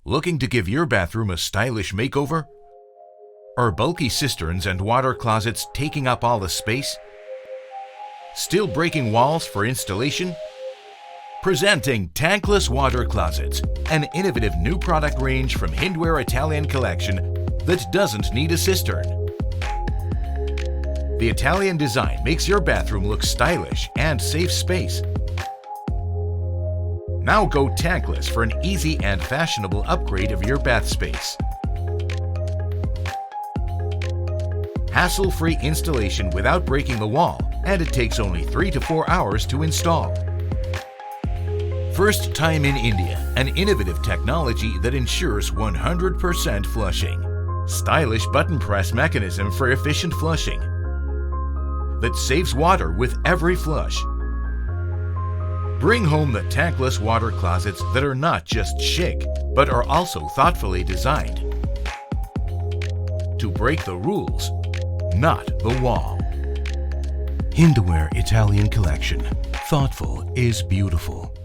Looking to give your bathroom a stylish makeover? Are bulky cisterns and water closets taking up all the space? Still breaking walls for installation? Presenting Tankless Water Closets, an innovative new product range from Hindware Italian collection that doesn't need a cistern. The Italian design makes your bathroom look stylish and save space. Now go tankless for an easy and fashionable upgrade of your bath space. Hassle-free installation without breaking the wall, and it takes only 3 to 4 hours to install. First time in India, an innovative technology that ensures 100% flushing. Stylish button press mechanism for efficient flushing that saves water with every flush. Bring home the tankless water closets that are not just chic, but are also thoughtfully designed to break the rules, not the wall. Hindware Italian collection. Thoughtful is beautiful.